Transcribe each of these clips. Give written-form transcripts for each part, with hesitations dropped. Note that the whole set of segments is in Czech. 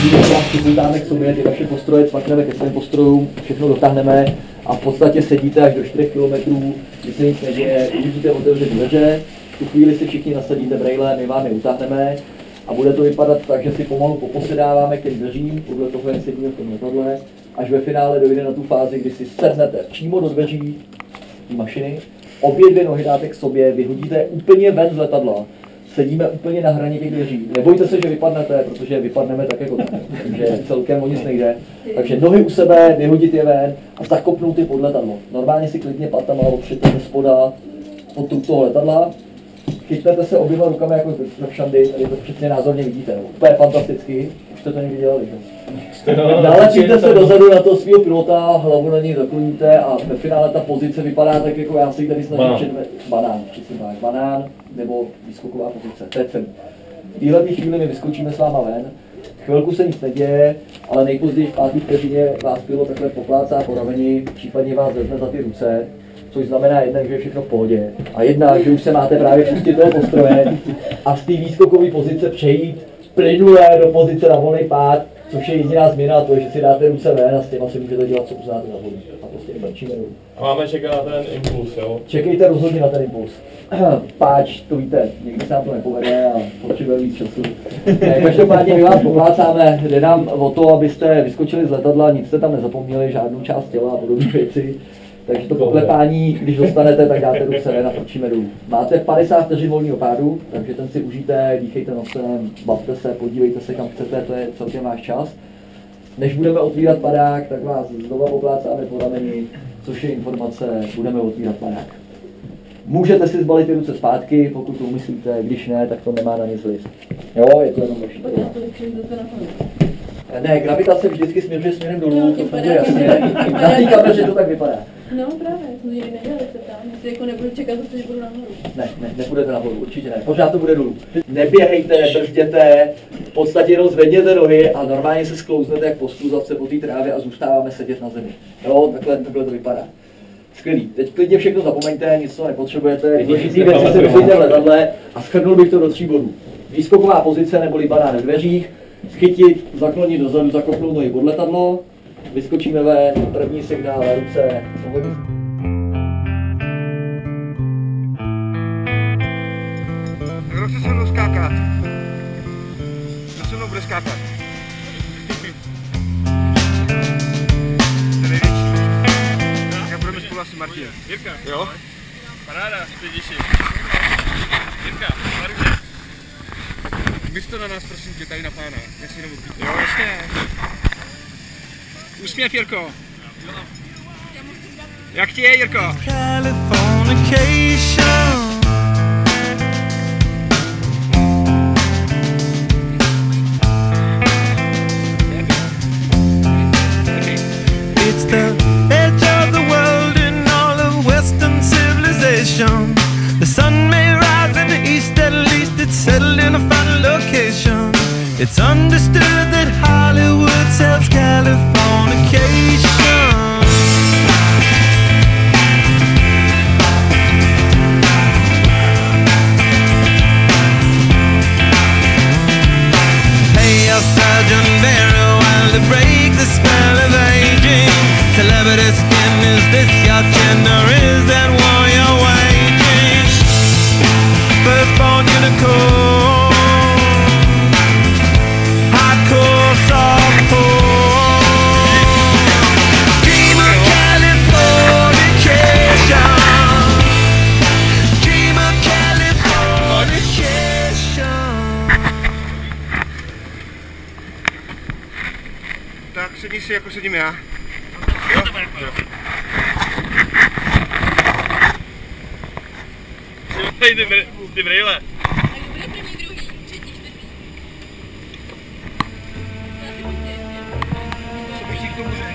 když vás připoutáme k sobě, ty vaše postroje cvakneme ke svým postrojům, všechno dotáhneme a v podstatě sedíte až do 4 km, když se nic neděje, uvidíte otevřet dveře, v tu chvíli si všichni nasadíte brejle, my vám je utáhneme a bude to vypadat tak, že si pomalu poposedáváme k těm dveřím, podle toho, jak sedíme v tom letadle, až ve finále dojde na tu fázi, kdy si sednete přímo do dveří té mašiny, obě dvě nohy dáte k sobě, vyhodíte úplně ven z letadla, sedíme úplně na hraně těch dveří. Nebojte se, že vypadnete, protože vypadneme tak jako tak, takže celkem o nic nejde. Takže nohy u sebe, vyhodit je ven a zakopnout je pod letadlo. Normálně si klidně patama opřete ze spoda pod trup toho letadla. Chytnete se oběma rukama jako ze všandy, tady to přesně názorně vidíte. Úplně fantasticky, už jste to někdy dělali, že? Nalepíte se dozadu na toho svého pilota, hlavu na něj zakloníte a ve finále ta pozice vypadá tak, jako já si ji tady snažím předvést. Banán, přesně tak, banán nebo výskoková pozice, to je celý. V téhle chvíli my vyskočíme s váma ven, chvilku se nic neděje, ale nejpozději v 5. vteřině vás pilot takhle poplácá po rameni, případně vás vezme za ty ruce, což znamená jednak, že je všechno v pohodě a jednak, že už se máte právě pustit toho postroje a z té výskokové pozice přejít plynule do pozice na volný pád, což je jediná změna, to je, že si dáte ruce ven a s těma si můžete dělat, co uznáte na vodu. A prostě mlčíme dolů. A máme čekat na ten impuls, jo? Čekejte rozhodně na ten impuls. Páč, to víte, někdy se nám to nepovede a potřebujeme víc času. Každopádně my vás poplácáme, jde nám o to, abyste vyskočili z letadla, nic jste tam nezapomněli, žádnou část těla a podobné věci. Takže to poklepání, když dostanete, tak dáte ruce ven a frčíme dolů. Máte 50 vteřin volného pádu, takže ten si užijte, dýchejte nosem, bavte se, podívejte se kam chcete, to je celkem váš čas. Než budeme otvírat padák, tak vás znova poplácáme po rameni, což je informace, budeme otvírat padák. Můžete si zbalit ty ruce zpátky, pokud to umyslíte, když ne, tak to nemá na nic vliv. Jo, je to jenom lepší. Ne, gravitace vždycky směřuje směrem dolů, to funguje jasně. Na té kameře to tak vypadá. No právě, to nikdy nedělali se tam, jestli jako nebudu čekat, že budu nahoru. Ne, nepůjdete nahoru, určitě ne, pořád to bude dolů. Neběhejte, brzděte, v podstatě jenom zvedněte nohy a normálně se sklouznete jak poskluzavce po té trávě a zůstáváme sedět na zemi. Jo, takhle to vypadá. Skvělý, teď klidně všechno zapomeňte, nic toho nepotřebujete, důležitý věci se vyšlejte v letadle a shrnul bych to do 3 bodů. Výskoková pozice neboli banán v dveřích, schytit, zaklonit dozadu, zakopnout nohy pod letadlo, vyskočíme ven, první signál, ruce, pohodlí. Kdo se mnou skákat? Kdo se mnou bude skákat? To největší. Tak budeme spolu asi Martin. Jirka. Jo? Paráda, stěžíši. Jirka, Martin. Mluv to na nás, prosím tě, tady na pána. Jak si jenom odpíte. Jo, jasně. Úsměv, Jirko. Jak ti je, Jirko? It's the edge of the world in all of Western civilization. The sun may rise in the east, at least it's settled in a final location. It's understood that Hollywood sells Californication. Pay your surgeon very well to break the spell of aging. Celebrity skin, is this your chin or is that war you're waging? Firstborn unicorn, hardcore softcore. Dream of Californication. Dream of Californication. Tak sedni si, jako sedím já. Jo? Jo. Ty brýle. Tak bude první, druhý, třetí, čtvrtý. Co bych ti k tomu řekl?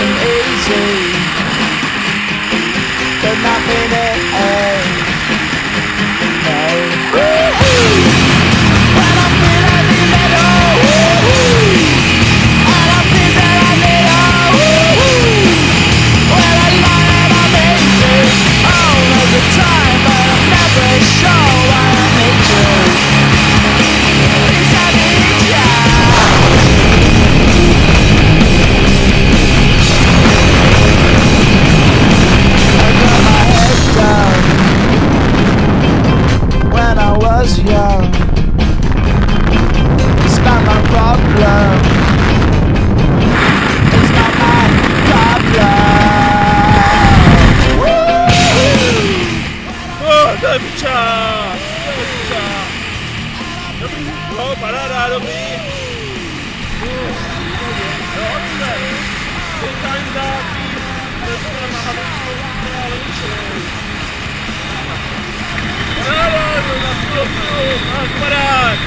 isn't easy, but nothing is. No. Woo-hoo! When I feel heavy metal, woo-hoo! And I feel that I need a woo-hoo! When I lie and I'm easy, all of the time, but I'm never sure why I need you. Because I need ya. I got my head down when I was young. It's not my problem. It's not my problem. Oh, dobrze! Dobrze! O, parada, dobrý! Dobrze! Kandidáti, to na Havlickou ale parada, to na 100, kamarád!